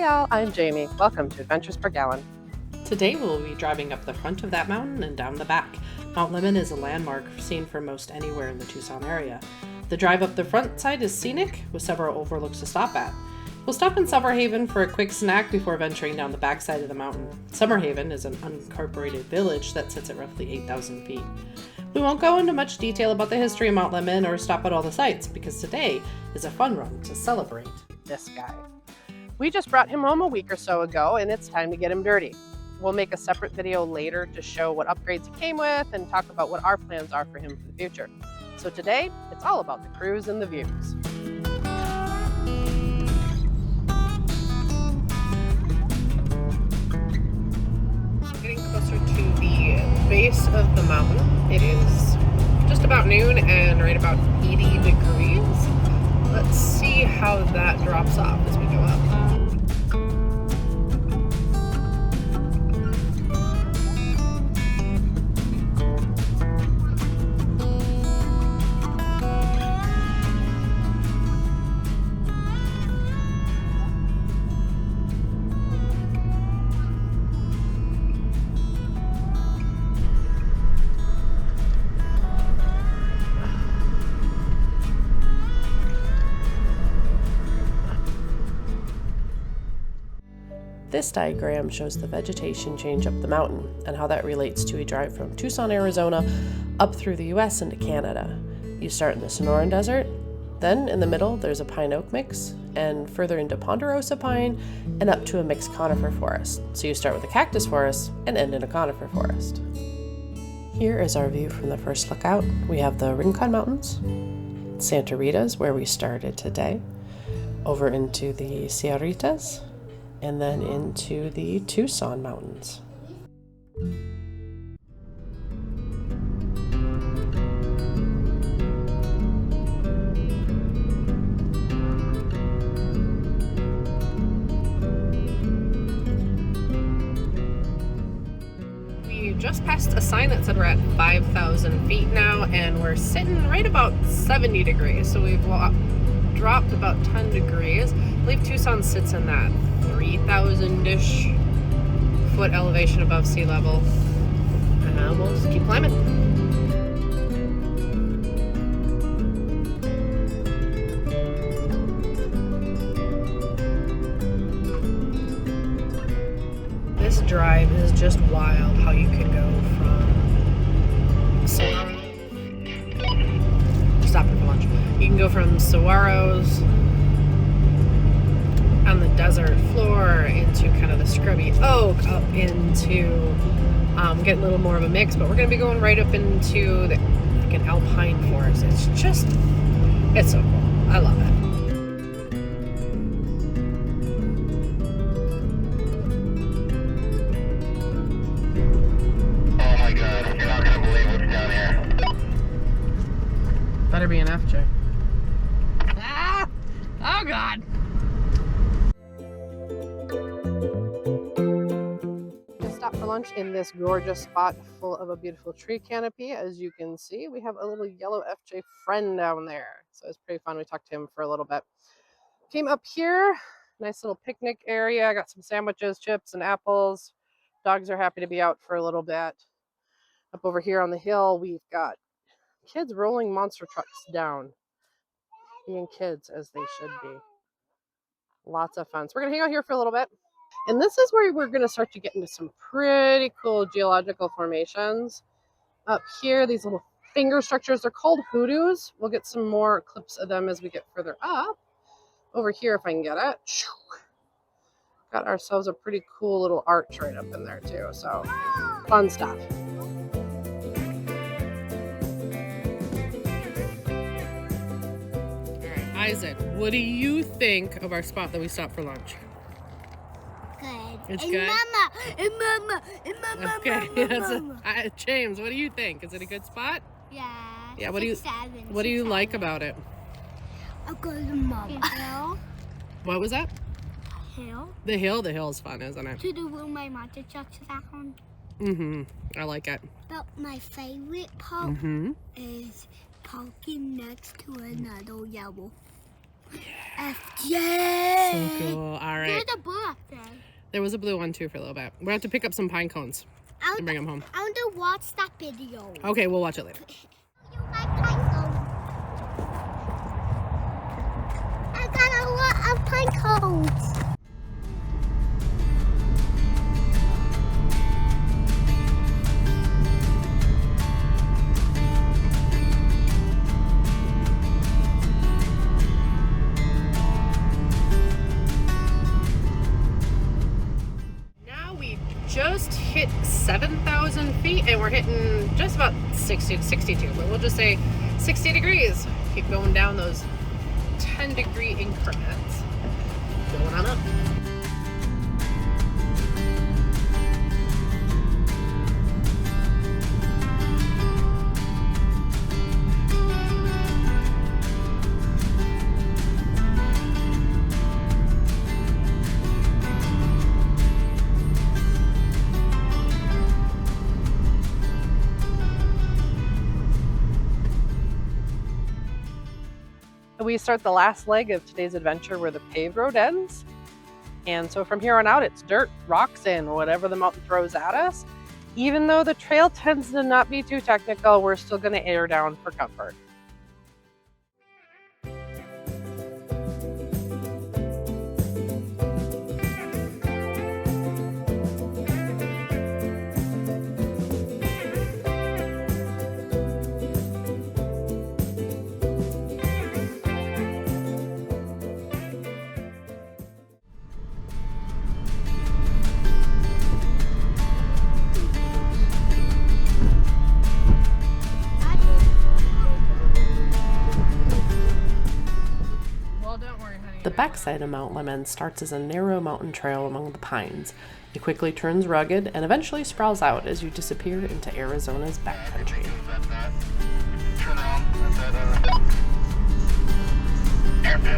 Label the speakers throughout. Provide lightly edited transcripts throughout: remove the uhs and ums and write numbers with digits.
Speaker 1: Hi y'all, I'm Jamie. Welcome to Adventures Per Gallon.
Speaker 2: Today we'll be driving up the front of that mountain and down the back. Mount Lemmon is a landmark seen from most anywhere in the Tucson area. The drive up the front side is scenic, with several overlooks to stop at. We'll stop in Summerhaven for a quick snack before venturing down the backside of the mountain. Summerhaven is an unincorporated village that sits at roughly 8,000 feet. We won't go into much detail about the history of Mount Lemmon or stop at all the sites, because today is a fun run to celebrate
Speaker 1: This guy. We just brought him home a week or so ago, and it's time to get him dirty. We'll make a separate video later to show what upgrades he came with and talk about what our plans are for him for the future. So today, it's all about the cruise and the views. Getting closer to the base of the mountain. It is just about noon and right about 80 degrees. Let's see how that drops off as we go up.
Speaker 2: This diagram shows the vegetation change up the mountain and how that relates to a drive from Tucson, Arizona, up through the US into Canada. You start in the Sonoran Desert, then in the middle there's a pine-oak mix, and further into ponderosa pine, and up to a mixed conifer forest. So you start with a cactus forest and end in a conifer forest. Here is our view from the first lookout. We have the Rincon Mountains, Santa Rita's, where we started today, over into the Sierritas, and then into the Tucson Mountains.
Speaker 1: We just passed a sign that said we're at 5,000 feet now, and we're sitting right about 70 degrees, so we've dropped about 10 degrees. I believe Tucson sits in that 3,000-ish foot elevation above sea level. And we'll just keep climbing. This drive is just wild how you can go from stopping for lunch. You can go from saguaros on the desert floor into kind of the scrubby oak, up into getting a little more of a mix, but we're going to be going right up into like an alpine forest. It's so cool. I love it.
Speaker 3: Oh my god, you're not going to believe what's down here.
Speaker 1: Better be an FJ. Ah! Oh god! Stop for lunch in this gorgeous spot full of a beautiful tree canopy. As you can see, we have a little yellow FJ friend down there. So it's pretty fun. We talked to him for a little bit. Came up here, nice little picnic area. I got some sandwiches, chips, and apples. Dogs are happy to be out for a little bit. Up over here on the hill, we've got kids rolling monster trucks down. Being kids as they should be. Lots of fun. So we're going to hang out here for a little bit. And this is where we're going to start to get into some pretty cool geological formations. Up here, these little finger structures, they're called hoodoos. We'll get some more clips of them as we get further up. Over here, if I can get it. Got ourselves a pretty cool little arch right up in there too. So, fun stuff. All right, Isaac, what do you think of our spot that we stopped for lunch? It's good.
Speaker 4: Mama.
Speaker 1: Okay, James, what do you think? Is it a good spot?
Speaker 4: Yeah.
Speaker 1: Yeah. What do you like about it?
Speaker 4: I'll go to Mama.
Speaker 1: What was that?
Speaker 4: Hill.
Speaker 1: The hill. The hill is fun, isn't it?
Speaker 4: To the room my monster trucks down.
Speaker 1: I like it.
Speaker 4: But my favorite part is parking next to another yellow. FJ.
Speaker 1: So cool. All right.
Speaker 4: There's a blue up there.
Speaker 1: There was a blue one too for a little bit. We'll have to pick up some pine cones and bring them home.
Speaker 4: I want to watch that video.
Speaker 1: Okay, we'll watch it later.
Speaker 4: You like pine cones? I got a lot of pine cones.
Speaker 1: Just hit 7,000 feet and we're hitting just about 60 to 62, but we'll just say 60 degrees. Keep going down those 10-degree increments. Going on up. We start the last leg of today's adventure where the paved road ends. And so from here on out, it's dirt, rocks, and whatever the mountain throws at us. Even though the trail tends to not be too technical, we're still going to air down for comfort.
Speaker 2: The backside of Mount Lemmon starts as a narrow mountain trail among the pines. It quickly turns rugged and eventually sprawls out as you disappear into Arizona's backcountry.
Speaker 3: Turn around at that airpin.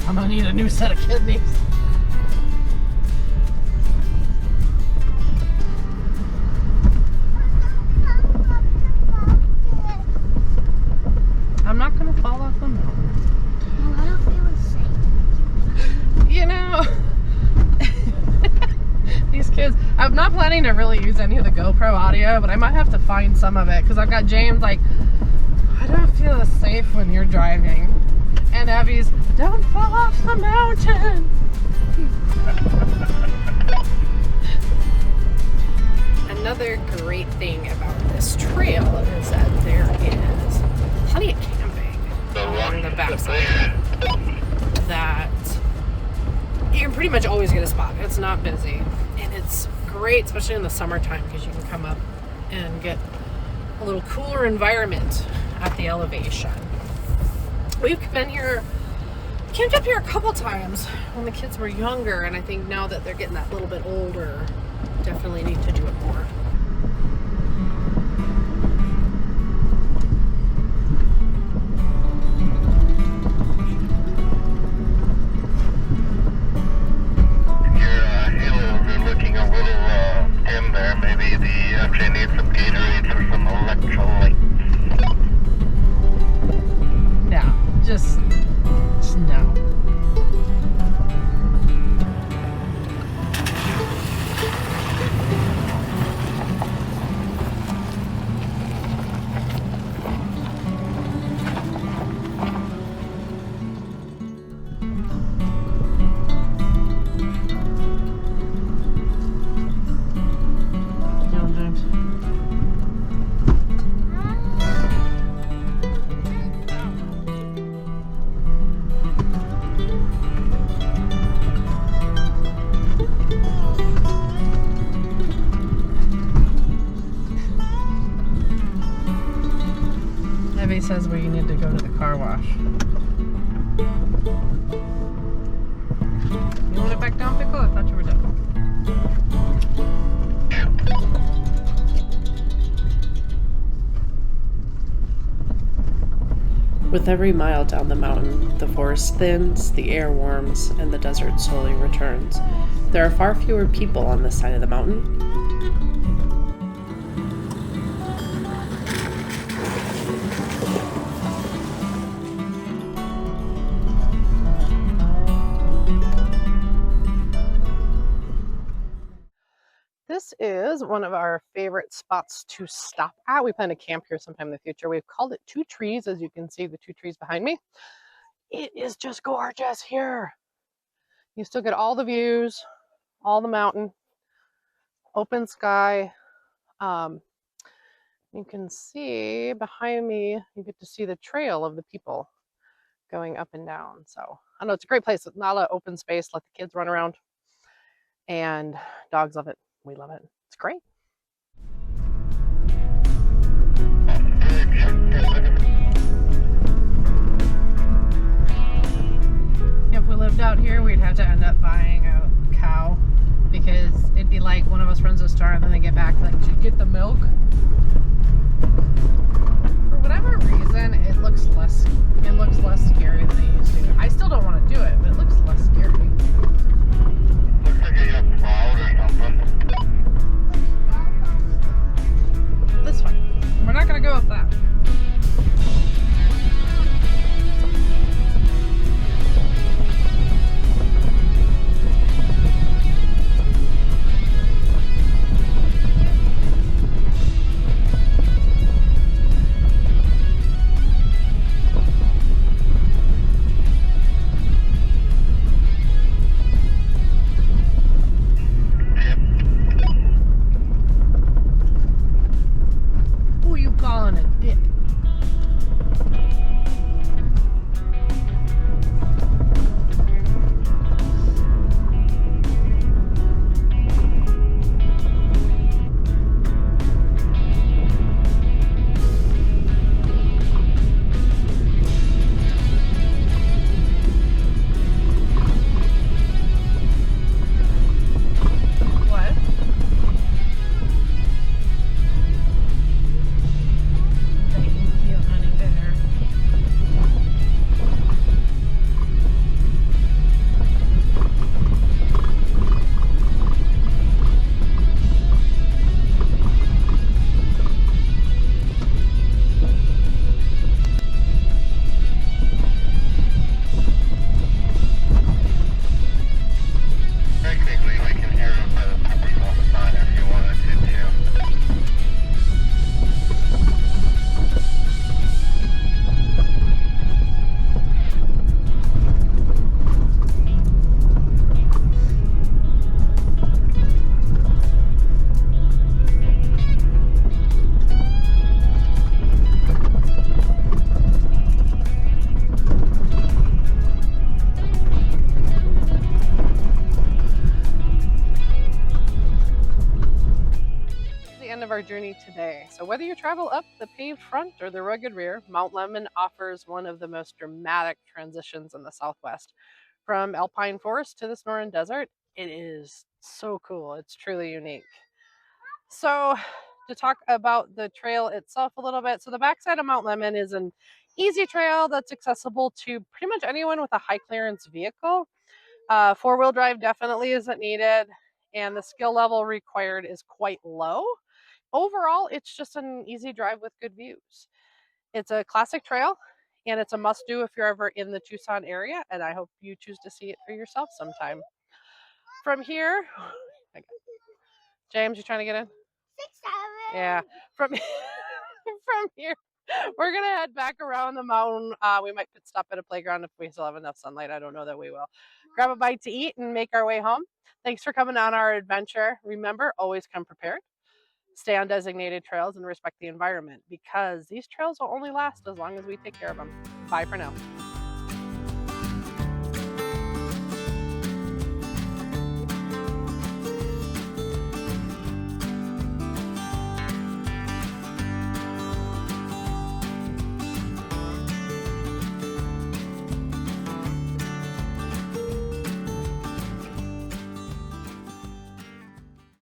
Speaker 3: I'm gonna need a new set of kidneys. I'm not gonna fall off the mountain.
Speaker 4: Well, I don't feel safe.
Speaker 1: You know, these kids, I'm not planning to really use any of the GoPro audio, but I might have to find some of it because I've got James like, I don't feel safe when you're driving. And Abby's, don't fall off the mountain. Another great thing about this trail is that there is plenty of camping along the backside that you can pretty much always get a spot. It's not busy. And it's great, especially in the summertime, because you can come up and get a little cooler environment at the elevation. We've been here, camped up here a couple times when the kids were younger, and I think now that they're getting that little bit older, definitely need to do it more.
Speaker 3: Your halos are looking a little dim there. Maybe the FJ needs some Gatorades or some electrolytes.
Speaker 1: No, just no. Evie says we need to go to the car wash. You want it back down, Pickle? I thought you were done.
Speaker 2: With every mile down the mountain, the forest thins, the air warms, and the desert slowly returns. There are far fewer people on this side of the mountain.
Speaker 1: This is one of our favorite spots to stop at. We plan to camp here sometime in the future. We've called it Two Trees, as you can see the two trees behind me. It is just gorgeous here. You still get all the views, all the mountain, open sky. You can see behind me, you get to see the trail of the people going up and down. So I know it's a great place. It's not a lot of open space. Let the kids run around. And dogs love it. We love it. It's great. If we lived out here, we'd have to end up buying a cow because it'd be like one of us runs a store and then they get back like, did you get the milk? For whatever reason, it looks less scary than it used to. I still don't want to do it, but it looks less scary.
Speaker 3: Looks like you got plowed or something.
Speaker 1: This way. We're not gonna go with that. Who are you calling a dick? What? Thank you, honey bear.
Speaker 3: Technically, we can hear it by the purple sign if you wanted to, too.
Speaker 1: The end of our journey today. So whether you travel up the paved front or the rugged rear, Mount Lemmon offers one of the most dramatic transitions in the Southwest. From alpine forest to the Sonoran Desert, it is so cool. It's truly unique. So to talk about the trail itself a little bit, so the backside of Mount Lemmon is an easy trail that's accessible to pretty much anyone with a high clearance vehicle. Four-wheel drive definitely isn't needed, and the skill level required is quite low. Overall, it's just an easy drive with good views. It's a classic trail, and it's a must-do if you're ever in the Tucson area, and I hope you choose to see it for yourself sometime. From here, James, you trying to get in?
Speaker 4: 6, 7.
Speaker 1: Yeah. From from here, we're gonna head back around the mountain. We might pit stop at a playground if we still have enough sunlight. I don't know that we will. Grab a bite to eat and make our way home. Thanks for coming on our adventure. Remember, always come prepared. Stay on designated trails and respect the environment because these trails will only last as long as we take care of them. Bye for now.